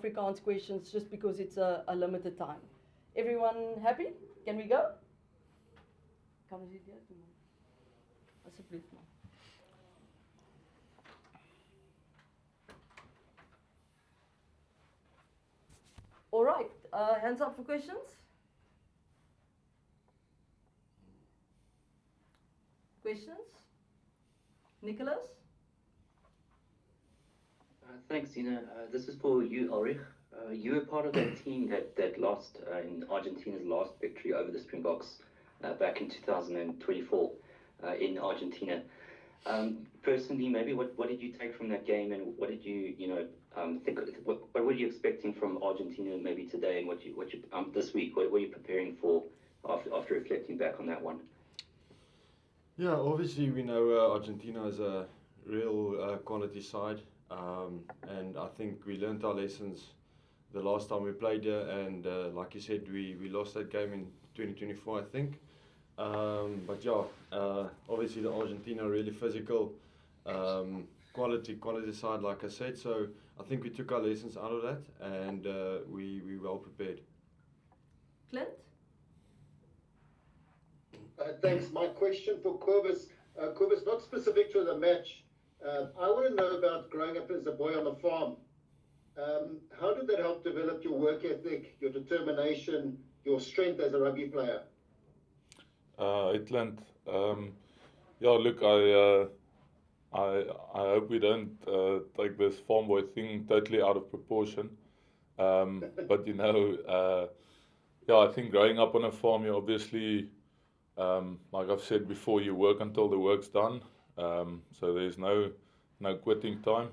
Afrikaans questions just because it's a limited time. Everyone happy? Can we go? Kan ons dit doen? Asseblief maar. All right, hands up for questions. Questions? Nicholas? Thanks, Zina. This is for you, Ulrich. You were part of that team that lost in Argentina's last victory over the Springboks back in 2024 in Argentina. Personally, maybe what did you take from that game, and what did you think? What were you expecting from Argentina maybe today, and what you this week? What were you preparing for after reflecting back on that one? Yeah, obviously we know Argentina is a real quality side, and I think we learned our lessons the last time we played here, and like you said, we lost that game in 2024, I think. But yeah, obviously the Argentina really physical, quality side, like I said. So I think we took our lessons out of that, and we well prepared. Clint? Thanks. My question for Cobus, not specific to the match. I want to know about growing up as a boy on the farm. How did that help develop your work ethic, your determination, your strength as a rugby player? Clint. Yeah, look, I hope we don't take this farm boy thing totally out of proportion. But yeah, I think growing up on a farm, you obviously, like I've said before, you work until the work's done. So there's no quitting time.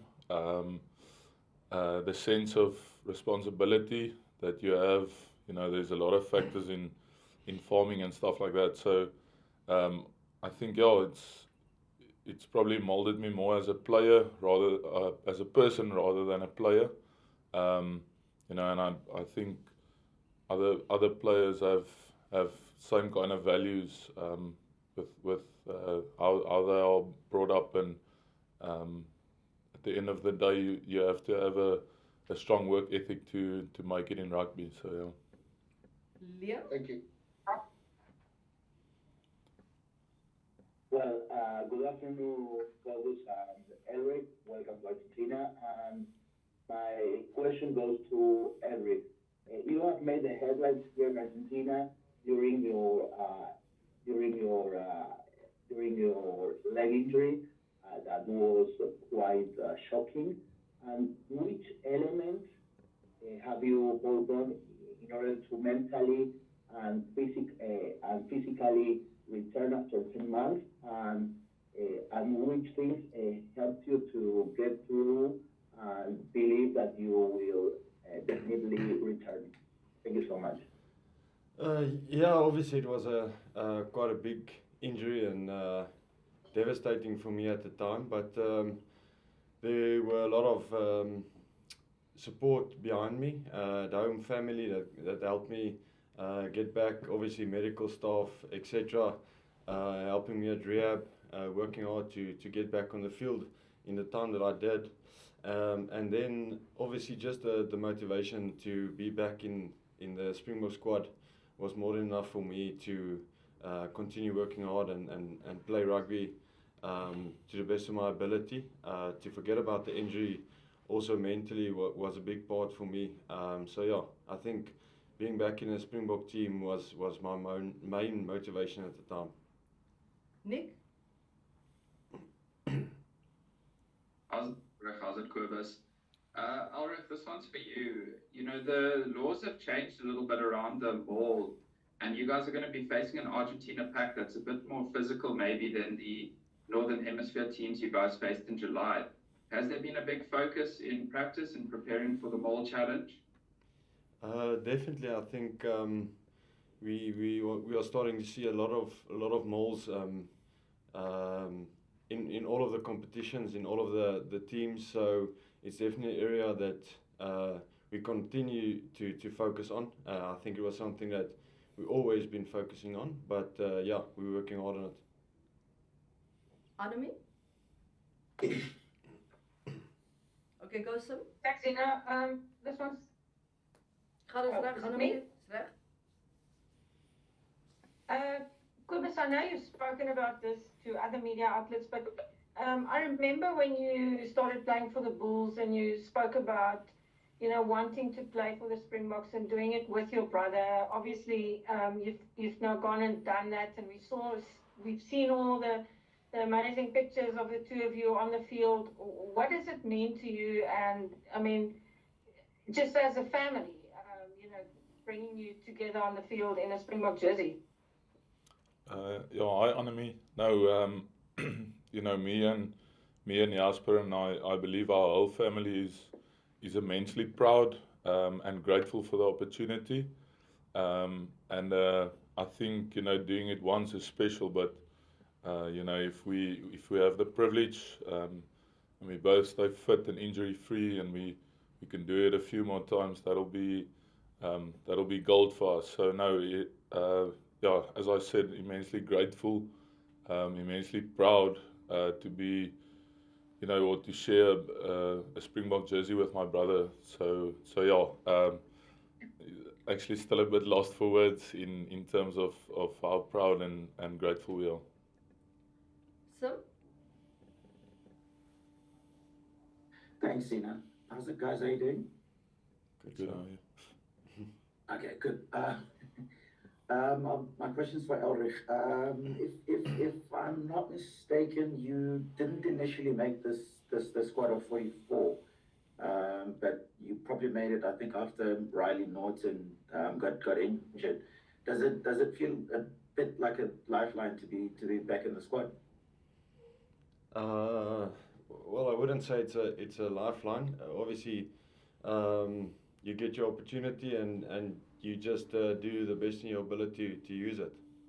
The sense of responsibility that you have, there's a lot of factors in farming and stuff like that. So I think it's probably molded me more as a player rather as a person rather than a player. And I think other players have same kind of values with how they are brought up, and at the end of the day you have to have a strong work ethic to make it in rugby. So yeah. Liam? Thank you. Well, good afternoon, Cobus and Eric. Welcome to Argentina. And my question goes to Eric. You have made the headlines here in Argentina during your leg injury. That was quite shocking. And which elements have you worked on in order to mentally and physically return after 10 months, and which things helped you to get through and believe that you will definitely return? Thank you so much. Yeah, obviously it was quite a big injury and devastating for me at the time, but there were a lot of support behind me, the home family that helped me get back, obviously medical staff, etc., helping me at rehab, working hard to get back on the field in the time that I did. And then obviously just the motivation to be back in the Springbok squad was more than enough for me to continue working hard and play rugby to the best of my ability. To forget about the injury also mentally was a big part for me. So yeah, I think being back in the Springbok team was my main motivation at the time. Nick? How's it, Cobus? Ulrich, this one's for you. The laws have changed a little bit around the ball, and you guys are going to be facing an Argentina pack that's a bit more physical maybe than the Northern Hemisphere teams you guys faced in July. Has there been a big focus in practice and preparing for the Mole Challenge? Definitely, I think we are starting to see a lot of moles in all of the competitions, in all of the teams. So it's definitely an area that we continue to focus on. I think it was something that we've always been focusing on, but yeah, we're working hard on it. Annemie? Okay, go Sim. Thanks, Zina. this one's Ga dus Oh, reg, is it Annelie. me? Is reg. Kobus, I know you've spoken about this to other media outlets, but I remember when you started playing for the Bulls and you spoke about, wanting to play for the Springboks and doing it with your brother. Obviously, you've now gone and done that, and we've seen all the amazing pictures of the two of you on the field. What does it mean to you? And I mean, just as a family, bringing you together on the field in a Springbok jersey. Yeah, hi Annemie. No, me and Jasper and I believe our whole family is immensely proud and grateful for the opportunity. And I think doing it once is special, but if we have the privilege and we both stay fit and injury free, and we can do it a few more times, that'll be gold for us. So no, yeah, as I said, immensely grateful, immensely proud to be, or to share a Springbok jersey with my brother. So yeah, actually still a bit lost for words in terms of how proud and grateful we are. Sim? Thanks, Sina. How's it, guys? How you doing? Good. Okay, good. My question's for Elrich. If I'm not mistaken, you didn't initially make this squad of 44, but you probably made it, I think, after Riley Norton got injured. Does it feel a bit like a lifeline to be back in the squad? Well, I wouldn't say it's a lifeline. Obviously, you get your opportunity and you just do the best in your ability to use it.